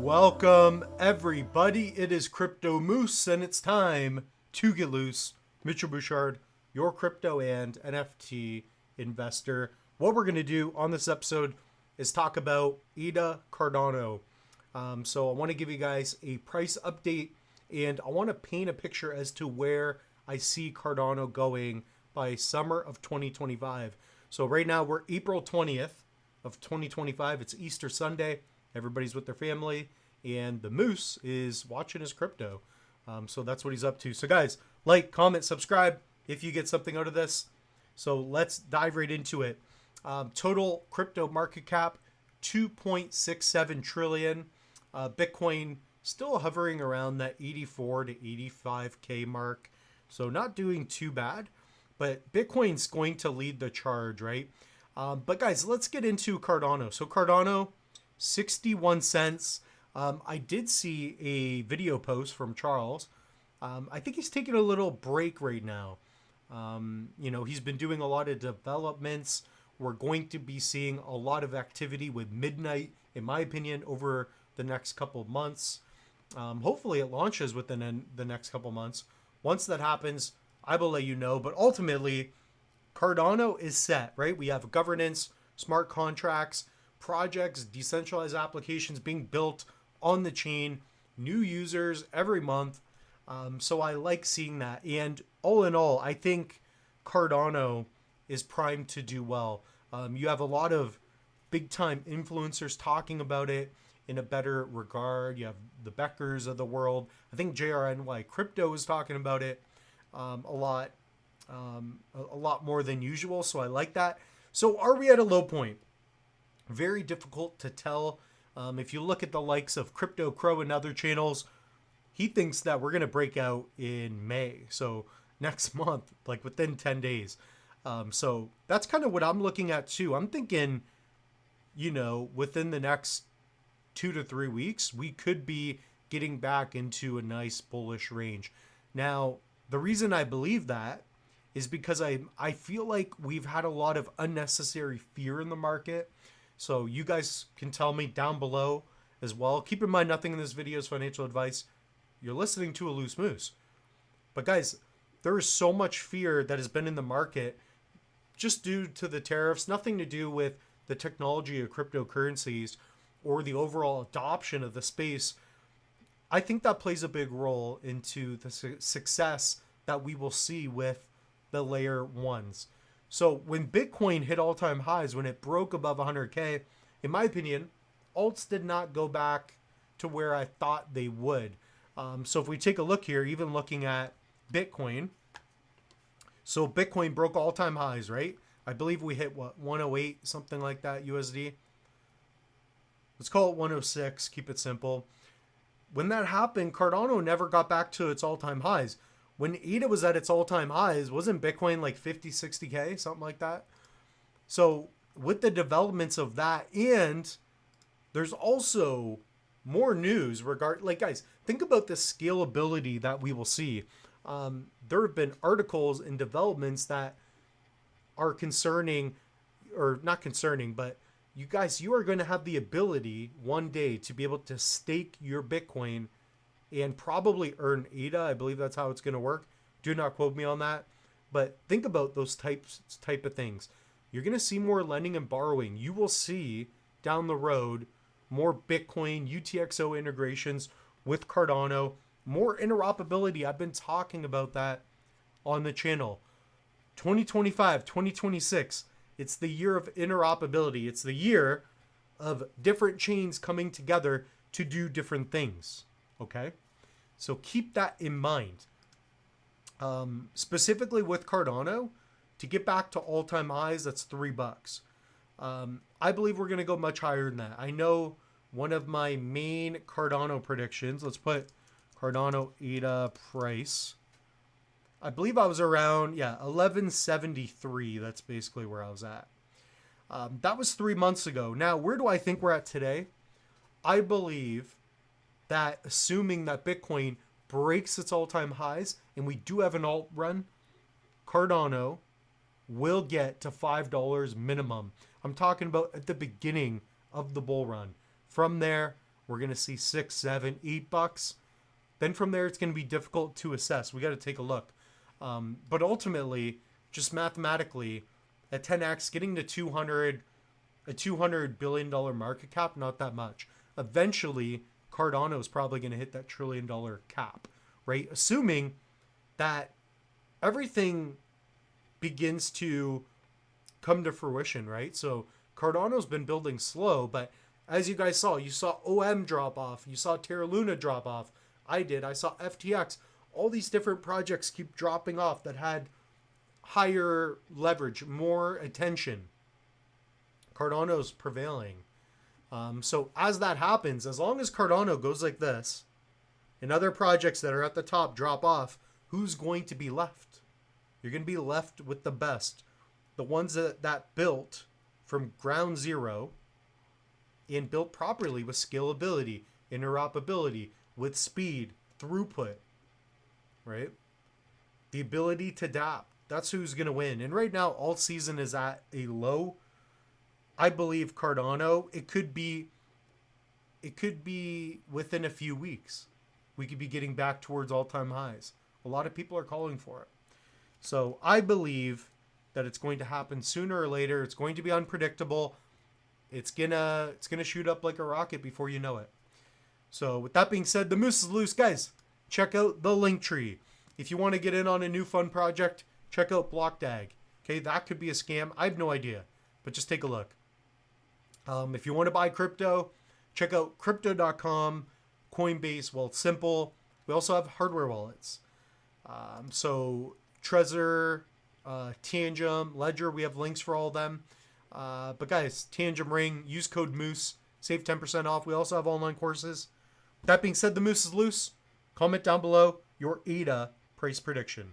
Welcome everybody, it is Crypto Moose and it's time to get loose. Mitchell Bouchard, your crypto and NFT investor. What we're going to do on this episode is talk about ADA Cardano. So I want to give you guys a price update and I want to paint a picture as to where I see Cardano going by summer of 2025. So right now we're April 20th of 2025. It's Easter Sunday. Everybody's with their family, and the Moose is watching his crypto. So that's what he's up to. So guys, like, comment, subscribe if you get something out of this. So let's dive right into it. Total crypto market cap, 2.67 trillion. Bitcoin still hovering around that 84 to 85K mark. So not doing too bad, but Bitcoin's going to lead the charge, right? But guys, let's get into Cardano. So Cardano, 61 cents. I did see a video post from Charles. I think he's taking a little break right now. He's been doing a lot of developments. We're going to be seeing a lot of activity with Midnight, in my opinion, over the next couple of months. Hopefully it launches within the next couple of months. Once that happens, I will let you know. But ultimately, Cardano is set, right? We have governance, smart contracts, projects, decentralized applications being built on the chain, new users every month. So I like seeing that. And all in all, I think Cardano is primed to do well. You have a lot of big time influencers talking about it in a better regard. You have the Beckers of the world. I think JRNY Crypto is talking about it a lot more than usual. So I like that. So are we at a low point? Very difficult to tell. If you look at the likes of Crypto Crow and other channels, he thinks that we're going to break out in May. So next month, like within 10 days. So that's kind of what I'm looking at too. I'm thinking, within the next 2 to 3 weeks, we could be getting back into a nice bullish range. Now, the reason I believe that is because I feel like we've had a lot of unnecessary fear in the market. So you guys can tell me down below as well. Keep in mind, nothing in this video is financial advice. You're listening to a loose moose. But guys, there is so much fear that has been in the market just due to the tariffs, nothing to do with the technology of cryptocurrencies or the overall adoption of the space. I think that plays a big role into the success that we will see with the layer ones. So when Bitcoin hit all-time highs, when it broke above 100K, in my opinion, alts did not go back to where I thought they would. So if we take a look here, even looking at Bitcoin, so Bitcoin broke all-time highs, right? I believe we hit, 108, something like that, USD. Let's call it 106, keep it simple. When that happened, Cardano never got back to its all-time highs. When ADA was at its all-time highs, wasn't Bitcoin like 50, 60K, something like that? So with the developments of that, and there's also more news guys, think about the scalability that we will see. There have been articles and developments that are concerning, or not concerning, but you guys, you are going to have the ability one day to be able to stake your Bitcoin and probably earn ADA. I believe that's how it's going to work. Do not quote me on that. But think about those type of things. You're going to see more lending and borrowing. You will see down the road more Bitcoin, UTXO integrations with Cardano, more interoperability. I've been talking about that on the channel. 2025, 2026, it's the year of interoperability. It's the year of different chains coming together to do different things. Okay? So keep that in mind. Specifically with Cardano, to get back to all-time highs, that's $3. I believe we're going to go much higher than that. I know one of my main Cardano predictions, let's put Cardano ADA price. I believe I was around, 1173. That's basically where I was at. That was 3 months ago. Now, where do I think we're at today? I believe that assuming that Bitcoin breaks its all-time highs and we do have an alt run, Cardano will get to $5 minimum. I'm talking about at the beginning of the bull run. From there, We're going to see 6, 7, $8. Then from there, it's going to be difficult to assess. We got to take a look. But ultimately, just mathematically, at 10x, getting to a $200 billion market cap, not that much. Eventually, Cardano is probably going to hit that $1 trillion cap, right? Assuming that everything begins to come to fruition, right? So Cardano's been building slow, but as you guys saw, you saw OM drop off, you saw Terra Luna drop off. I saw FTX. All these different projects keep dropping off that had higher leverage, more attention. Cardano's prevailing. So as that happens, as long as Cardano goes like this, and other projects that are at the top drop off, who's going to be left? You're going to be left with the best. The ones that built from ground zero and built properly with scalability, interoperability, with speed, throughput, right? The ability to adapt. That's who's going to win. And right now, alt season is at a low. I believe Cardano, it could be within a few weeks. We could be getting back towards all-time highs. A lot of people are calling for it. So I believe that it's going to happen sooner or later. It's going to be unpredictable. It's gonna shoot up like a rocket before you know it. So with that being said, the moose is loose. Guys, check out the link tree. If you want to get in on a new fun project, check out BlockDAG. Okay, that could be a scam. I have no idea, but just take a look. If you want to buy crypto, check out crypto.com, Coinbase. Well, it's simple. We also have hardware wallets. So Trezor, Tangem, Ledger, we have links for all of them. But guys, Tangem Ring, use code MOOSE, save 10% off. We also have online courses. That being said, the moose is loose. Comment down below your ADA price prediction.